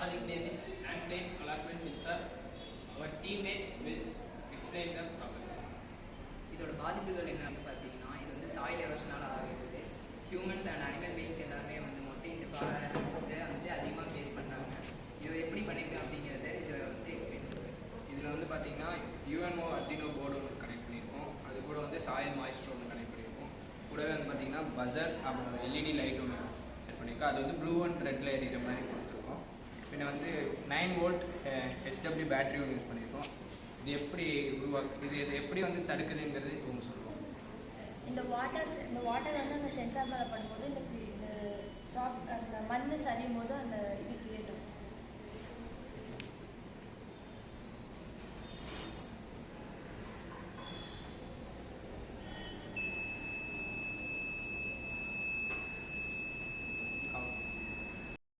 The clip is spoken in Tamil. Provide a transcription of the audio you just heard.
project name is Handslide Allotment Sensor. Our teammate will explain the problems. இதோட பாதிப்புகள் என்னன்னு பார்த்தீங்கன்னா, இது வந்து சாயில் எரோஷனால் ஆகிறது. ஹியூமன்ஸ் அண்ட் அனிமல் பீயிங்ஸ் எல்லாருமே மட்டும் இந்த ப்ராப்ளத்தை வந்து அதிகமாக ஃபேஸ் பண்ணுறாங்க. இதை எப்படி பண்ணியிருக்கேன் அப்படிங்கிறத இதை வந்து எக்ஸ்பிளைன் பண்ணுறேன். இதில் வந்து பார்த்தீங்கன்னா யூஎன்ஓ அர்டினோ போர்டு ஒன்று கனெக்ட் பண்ணியிருக்கோம். அது கூட வந்து சாயில் மாய்ஸ்டர் ஒன்று கனெக்ட் பண்ணியிருக்கோம். கூடவே வந்து பார்த்தீங்கன்னா பஸர் அப்புறம் எல்இடி லைட் ஒன்று செட் பண்ணியிருக்கோம். அது வந்து ப்ளூ அண்ட் ரெட்டில் எரியிற மாதிரி கொடுத்துருக்கோம். பின்ன வந்து 9 வோல்ட் எஸ்டபிள்யூ பேட்டரி ஒன்று யூஸ் பண்ணியிருக்கோம். இது எப்படி இது எப்படி வந்து தடுக்குதுங்கிறது இவங்க சொல்லுவோம். இந்த வாட்டர் வந்து அந்த சென்சார் மேலே பண்ணும்போது அந்த மண் சரியும் போது அந்த இது கிரியேட் ஆகும்.